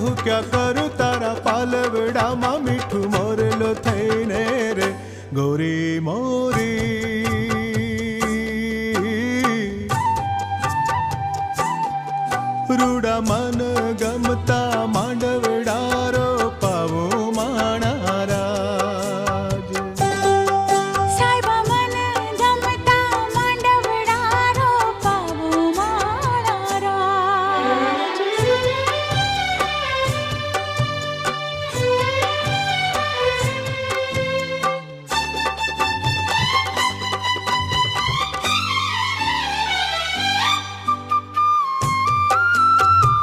હું ક્યાં કરું તારા પાલવડામાં મીઠું મોરલો થઈને રે ગોરી મોરી. રૂડા મન ગમતા માંડવડારો પાવું